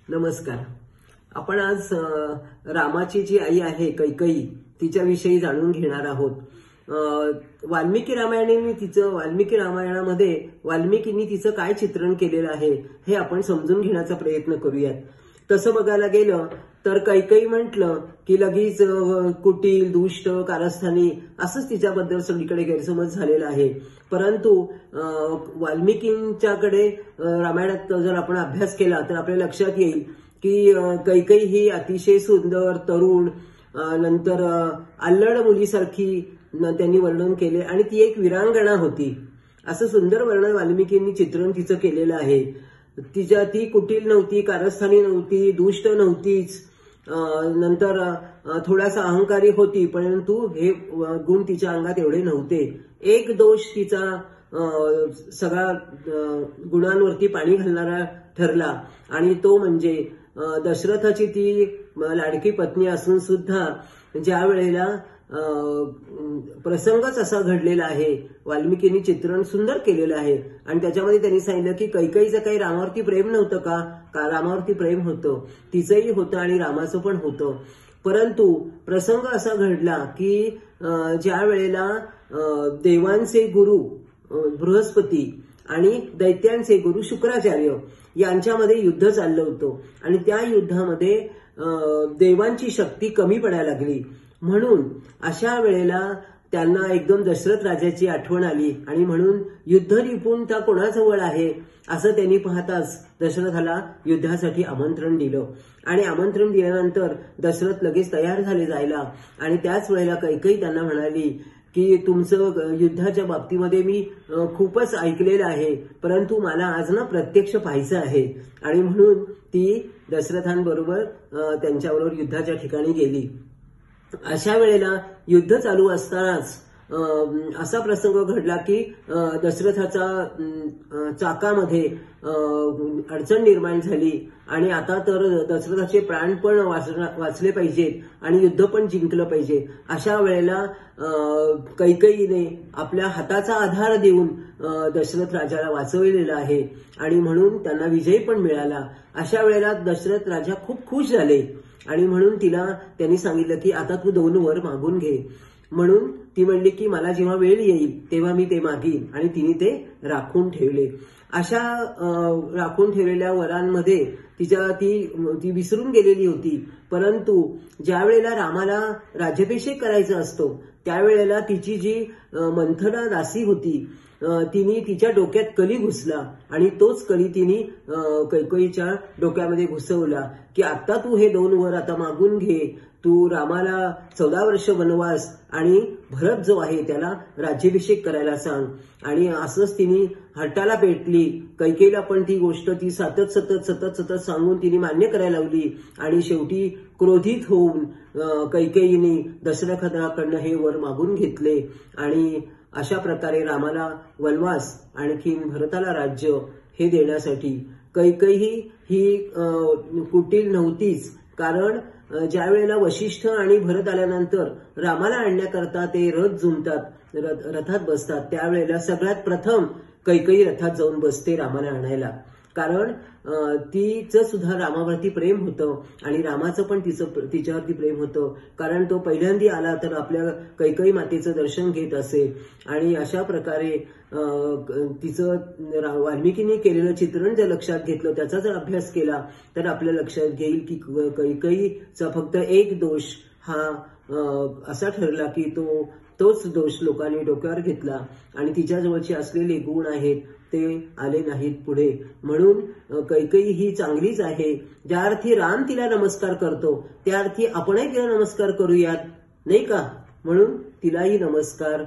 नमस्कार. आपण आज रामाची जी आई आहे कैकेयी तिच्याविषयी जाणून घेणार आहोत. वाल्मिकी रामायणामध्ये वाल्मिकींनी तिचं काय चित्रण केलेलं आहे हे आपण समजून घेण्याचा प्रयत्न करूयात. तसं बघायला गेलं तर कैकेयी म्हटलं की लगेच कुटील, दुष्ट, कारस्थानी असंच तिच्याबद्दल सगळीकडे गैरसमज झालेला आहे. परंतु वाल्मिकींच्याकडे रामायणात जर आपण अभ्यास केला तर आपल्या लक्षात येईल की कैकेयी ही अतिशय सुंदर, तरुण, नंतर अल्लड मुलीसारखी त्यांनी वर्णन केले आणि ती एक वीरांगणा होती. असं सुंदर वर्णन वाल्मिकींनी चित्रण तिचं केलेलं आहे. ती कुटील नव्हती, कारस्थानी नव्हती, दुष्ट नव्हतीच, नंतर थोडासा अहंकारी होती, परंतु हे गुण तिच्या अंगात एवढे नव्हते. एक दोष तिचा सगळा गुणांवरती पाणी घालणारा ठरला आणि तो म्हणजे दशरथाची ती लाडकी पत्नी असून सुद्धा ज्या वेळेला प्रसंगच असा घडलेला आहे, वाल्मिकींनी चित्रण सुंदर केलेलं आहे आणि त्याच्यामध्ये त्यांनी सांगितलं की कैकेयीचं काही रामावरती प्रेम नव्हतं का रामावरती प्रेम होतं, तिचंही होतं आणि रामाचं पण होतं. परंतु प्रसंग असा घडला की ज्या वेळेला देवांचे गुरु बृहस्पती आणि दैत्यांचे गुरु शुक्राचार्य यांच्यामध्ये युद्ध चाललं होतं आणि त्या युद्धामध्ये देवांची शक्ती कमी पडायला लागली. म्हणून अशा वेळेला त्यांना एकदम दशरथ राजाची आठवण आली आणि म्हणून युद्ध निपुणता कोणाजवळ आहे असं त्यांनी पाहताच दशरथाला युद्धासाठी आमंत्रण दिलं आणि आमंत्रण दिल्यानंतर दशरथ लगेच तयार झाले जायला आणि त्याच वेळेला कैकेयी त्यांना म्हणाली की तुमचं युद्धाच्या बाबतीमध्ये मी खूपच ऐकलेलं आहे, परंतु मला आज ना प्रत्यक्ष पाहायचं आहे आणि म्हणून ती दशरथांबरोबर त्यांच्याबरोबर युद्धाच्या ठिकाणी गेली. अशा वेळेला युद्ध चालू असतानाच असा प्रसंग घडला की दशरथाचा चाकामध्ये अडचण निर्माण झाली आणि आता तर दशरथाचे प्राण पण वाचले पाहिजेत आणि युद्ध पण जिंकलं पाहिजे. अशा वेळेला कैकेयीने आपल्या हाताचा आधार देऊन दशरथ राजाला वाचवलेला आहे आणि म्हणून त्यांना विजय पण मिळाला. अशा वेळेला दशरथ राजा खूप खुश झाले आणि म्हणून त्यांनी सांगितलं की आता तू 2 वर मागून घे. म्हणून ती म्हणली की मला जेव्हा वेळ येईल तेव्हा मी ते मागीन आणि तिने ते राखून ठेवले. अशा राखून ठेवलेल्या वरांमध्ये ती विसरून गेलेली होती. परंतु ज्या वेळेला रामाला राज्याभिषेक करायचा असतो त्यावेळेला तिची जी मंथना दासी होती तिने तिच्या डोक्यात कली घुसला आणि तोच कली तिने कैकेयीच्या डोक्यामध्ये घुसवला की आता तू हे 2 वर आता मागून घे, तू रामाला 14 वर्ष वनवास आणि भरत जो आहे त्याला राज्याभिषेक करायला सांग. आणि असंच तिने हट्टाला पेटली. कैकेयीला पण ती गोष्ट ती सतत सांगून तिने मान्य करायला लावली आणि शेवटी क्रोधित होऊन कैकेयीने दशरथाकडनं हे वर मागून घेतले आणि अशा प्रकारे रामाला वनवास आणखीन भरताला राज्य हे देण्यासाठी कैकेयी ही कुटील नव्हतीच. कारण ज्या वेळेला वशिष्ठ आणि भरत आल्यानंतर रामाला आणण्याकरता ते रथ जुंपतात, रथात बसतात, त्यावेळेला सगळ्यात प्रथम कैकेयी रथात जाऊन बसते रामाला आणायला. कारण तिचं सुद्धा रामावरती प्रेम होतं आणि रामाचं पण तिच्यावरती प्रेम होतं. कारण तो पहिल्यांदा आला तर आपल्या कैकेयी मातेचं दर्शन घेत असे आणि अशा प्रकारे तिचं वाल्मिकींनी केलेलं चित्रण जर लक्षात घेतलं, त्याचा जर अभ्यास केला तर आपल्या लक्षात घेईल की कैकेयीचा फक्त एक दोष हा असा ठरला की तोच दोष लोकांनी डोक्यावर घेतला आणि तिच्याजवळचे असलेले गुण आहेत ते आले नाहीत पुढे. म्हणून कैकेयी ही चांगलीच आहे. ज्या अर्थी राम तिला नमस्कार करतो त्या अर्थी आपणही तिला नमस्कार करूयात, नाही का? म्हणून तिलाही नमस्कार.